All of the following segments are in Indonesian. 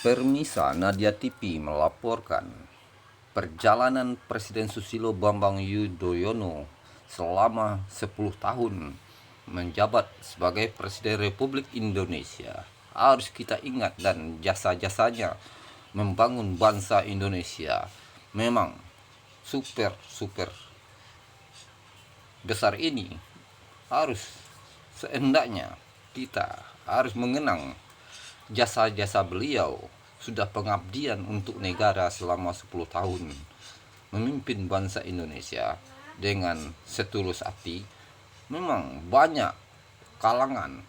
Permisa Nadia TV melaporkan perjalanan Presiden Susilo Bambang Yudhoyono selama 10 tahun menjabat sebagai Presiden Republik Indonesia. Harus kita ingat dan jasa-jasanya membangun bangsa Indonesia memang super besar ini. Harus seendaknya kita harus mengenang jasa-jasa beliau. Sudah pengabdian untuk negara selama 10 tahun, memimpin bangsa Indonesia dengan setulus hati. Memang banyak kalangan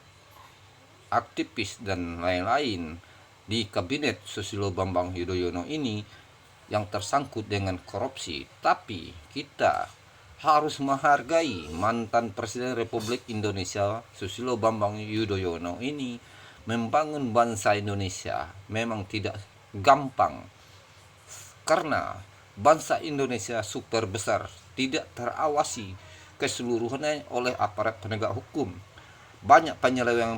aktivis dan lain-lain di kabinet Susilo Bambang Yudhoyono ini yang tersangkut dengan korupsi, tapi kita harus menghargai mantan Presiden Republik Indonesia Susilo Bambang Yudhoyono ini membangun bangsa Indonesia memang tidak gampang, karena bangsa Indonesia super besar, tidak terawasi keseluruhannya oleh aparat penegak hukum. Banyak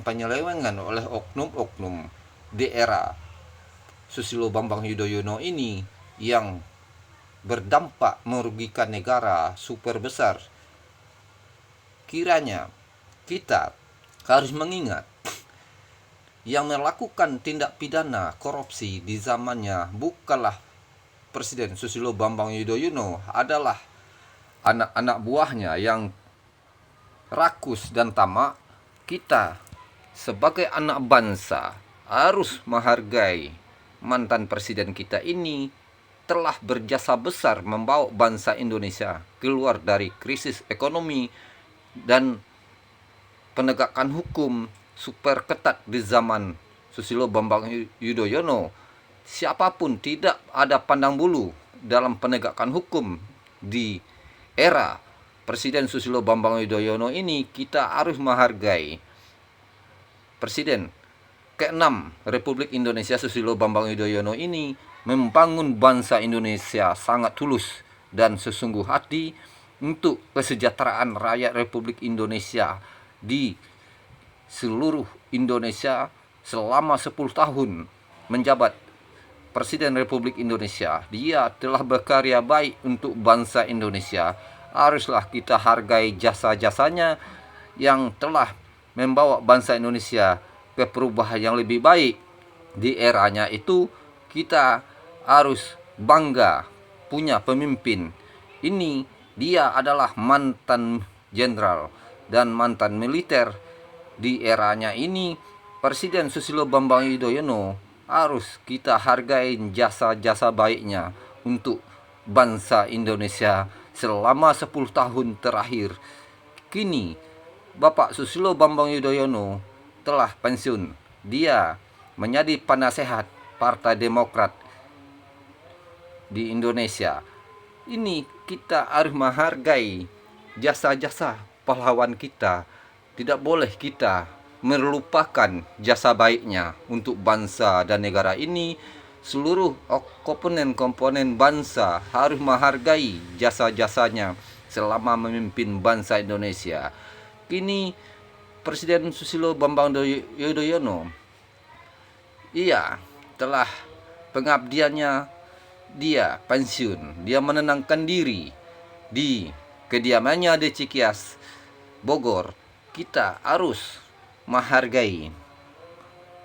penyelewengan oleh oknum-oknum di era Susilo Bambang Yudhoyono ini yang berdampak merugikan negara super besar. Kiranya kita harus mengingat yang melakukan tindak pidana korupsi di zamannya bukanlah Presiden Susilo Bambang Yudhoyono, adalah anak-anak buahnya yang rakus dan tamak. Kita sebagai anak bangsa harus menghargai mantan presiden kita ini telah berjasa besar membawa bangsa Indonesia keluar dari krisis ekonomi dan penegakan hukum super ketat di zaman Susilo Bambang Yudhoyono. Siapapun tidak ada pandang bulu dalam penegakan hukum di era Presiden Susilo Bambang Yudhoyono ini. Kita harus menghargai Presiden ke-6 Republik Indonesia Susilo Bambang Yudhoyono ini membangun bangsa Indonesia sangat tulus dan sesungguh hati untuk kesejahteraan rakyat Republik Indonesia di seluruh Indonesia. Selama 10 tahun menjabat Presiden Republik Indonesia, dia telah berkarya baik untuk bangsa Indonesia. Haruslah kita hargai jasa-jasanya yang telah membawa bangsa Indonesia ke perubahan yang lebih baik. Di eranya itu kita harus bangga punya pemimpin ini. Dia adalah mantan jenderal dan mantan militer. Di eranya ini Presiden Susilo Bambang Yudhoyono harus kita hargai jasa-jasa baiknya untuk bangsa Indonesia selama 10 tahun terakhir. Kini Bapak Susilo Bambang Yudhoyono telah pensiun. Dia menjadi penasehat Partai Demokrat di Indonesia. Ini kita harus menghargai jasa-jasa pahlawan kita. Tidak boleh kita melupakan jasa baiknya untuk bangsa dan negara ini. Seluruh komponen bangsa harus menghargai jasa-jasanya selama memimpin bangsa Indonesia. Kini Presiden Susilo Bambang Yudhoyono, ia telah pengabdiannya, dia pensiun. Dia menenangkan diri di kediamannya di Cikias, Bogor. Kita harus menghargai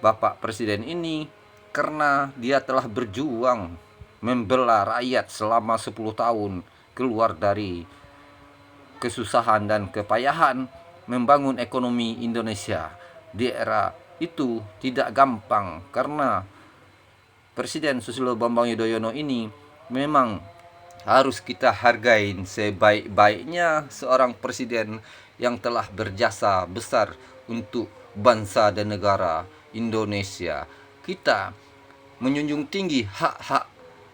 Bapak Presiden ini karena dia telah berjuang membela rakyat selama 10 tahun keluar dari kesusahan dan kepayahan, membangun ekonomi Indonesia. Di era itu tidak gampang, karena Presiden Susilo Bambang Yudhoyono ini memang harus kita hargai sebaik-baiknya seorang presiden yang telah berjasa besar untuk bangsa dan negara Indonesia. Kita menjunjung tinggi hak-hak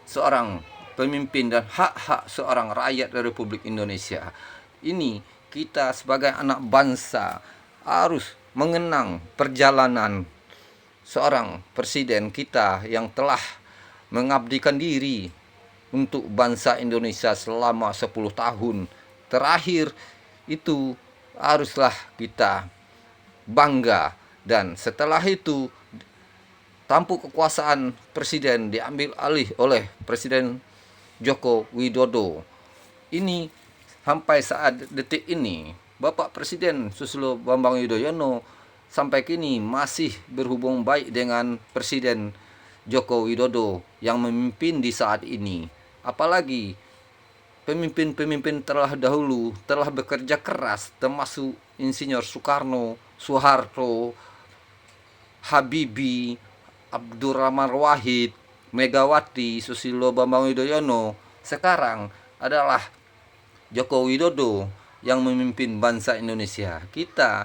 seorang pemimpin dan hak-hak seorang rakyat Republik Indonesia. Ini kita sebagai anak bangsa harus mengenang perjalanan seorang presiden kita yang telah mengabdikan diri untuk bangsa Indonesia selama 10 tahun terakhir. Itu haruslah kita bangga. Dan setelah itu tampuk kekuasaan presiden diambil alih oleh Presiden Joko Widodo. Ini sampai saat detik ini Bapak Presiden Susilo Bambang Yudhoyono sampai kini masih berhubung baik dengan Presiden Joko Widodo yang memimpin di saat ini. Apalagi pemimpin-pemimpin telah dahulu telah bekerja keras, termasuk Insinyur Soekarno, Soeharto, Habibie, Abdurrahman Wahid, Megawati, Susilo Bambang Yudhoyono. Sekarang adalah Joko Widodo yang memimpin bangsa Indonesia. Kita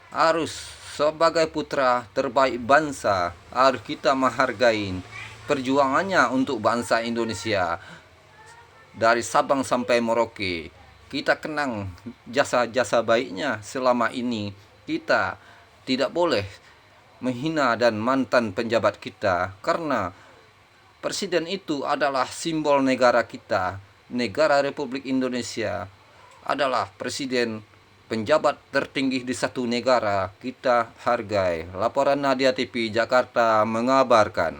harus sebagai putra terbaik bangsa, harus kita menghargai perjuangannya untuk bangsa Indonesia. Dari Sabang sampai Merauke, kita kenang jasa-jasa baiknya selama ini. Kita tidak boleh menghina dan mantan penjabat kita, karena presiden itu adalah simbol negara kita. Negara Republik Indonesia adalah presiden, penjabat tertinggi di satu negara. Kita hargai. Laporan Nadia TV Jakarta mengabarkan.